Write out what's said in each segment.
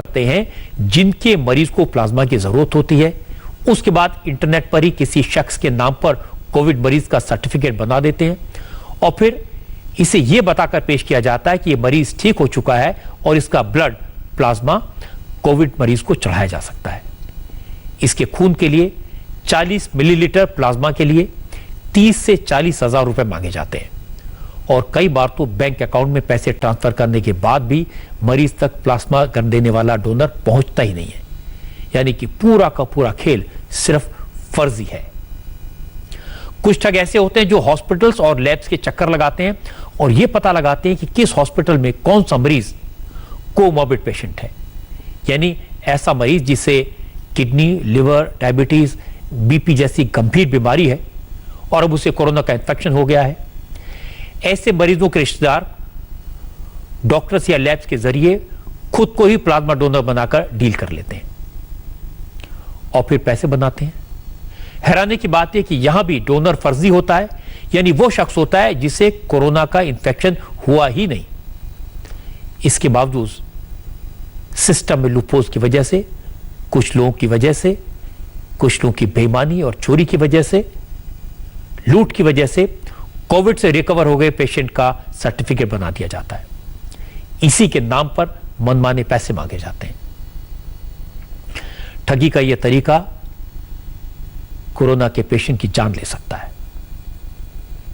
करते हैं जिनके मरीज को प्लाज्मा की जरूरत होती है। उसके बाद इंटरनेट पर ही किसी शख्स के नाम पर कोविड मरीज का सर्टिफिकेट बना देते हैं और फिर इसे यह बताकर पेश किया जाता है कि यह मरीज ठीक हो चुका है और इसका ब्लड प्लाज्मा कोविड मरीज को चढ़ाया जा सकता है। इसके खून के लिए 40 मिलीलीटर प्लाज्मा के लिए 30 से 40 हजार रुपए मांगे जाते हैं और कई बार तो बैंक अकाउंट में पैसे ट्रांसफर करने के बाद भी मरीज तक प्लाज्मा देने वाला डोनर पहुंचता ही नहीं है। यानी कि पूरा का पूरा खेल सिर्फ फर्जी है। कुछ ठग ऐसे होते हैं जो हॉस्पिटल्स और लैब्स के चक्कर लगाते हैं और यह पता लगाते हैं कि किस हॉस्पिटल में कौन सा मरीज कोमॉर्बिड पेशेंट है, यानी ऐसा मरीज जिसे किडनी, लिवर, डायबिटीज, बीपी जैसी गंभीर बीमारी है और अब उसे कोरोना का इंफेक्शन हो गया है। ऐसे मरीजों के रिश्तेदार डॉक्टर्स या लैब्स के जरिए खुद को ही प्लाज्मा डोनर बनाकर डील कर लेते हैं और फिर पैसे बनाते हैं। हैरानी की बात है कि यहां भी डोनर फर्जी होता है, यानी वो शख्स होता है जिसे कोरोना का इंफेक्शन हुआ ही नहीं। इसके बावजूद सिस्टम में लूपहोल्स की वजह से, कुछ लोगों की वजह से, कुछ लोगों की बेईमानी और चोरी की वजह से, लूट की वजह से कोविड से रिकवर हो गए पेशेंट का सर्टिफिकेट बना दिया जाता है। इसी के नाम पर मनमाने पैसे मांगे जाते हैं। ठगी का यह तरीका कोरोना के पेशेंट की जान ले सकता है,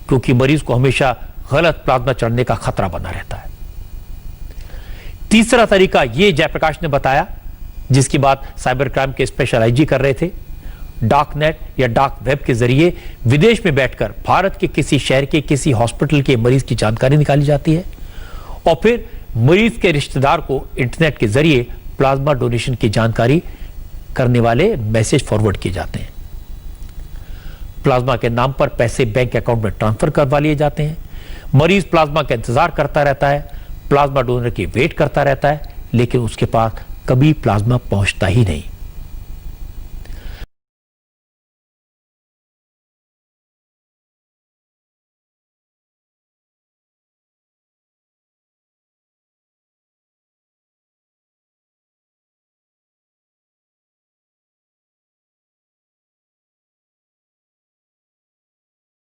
क्योंकि मरीज को हमेशा गलत प्लाज्मा चढ़ने का खतरा बना रहता है। तीसरा तरीका यह जयप्रकाश ने बताया, जिसकी बात साइबर क्राइम के स्पेशल आईजी कर रहे थे। डार्क नेट या डार्क वेब के जरिए विदेश में बैठकर भारत के किसी शहर के किसी हॉस्पिटल के मरीज की जानकारी निकाली जाती है और फिर मरीज के रिश्तेदार को इंटरनेट के जरिए प्लाज्मा डोनेशन की जानकारी करने वाले मैसेज फॉरवर्ड किए जाते हैं। प्लाज्मा के नाम पर पैसे बैंक अकाउंट में ट्रांसफर करवा लिए जाते हैं। मरीज प्लाज्मा का इंतजार करता रहता है, प्लाज्मा डोनर की वेट करता रहता है, लेकिन उसके पास कभी प्लाज्मा पहुंचता ही नहीं।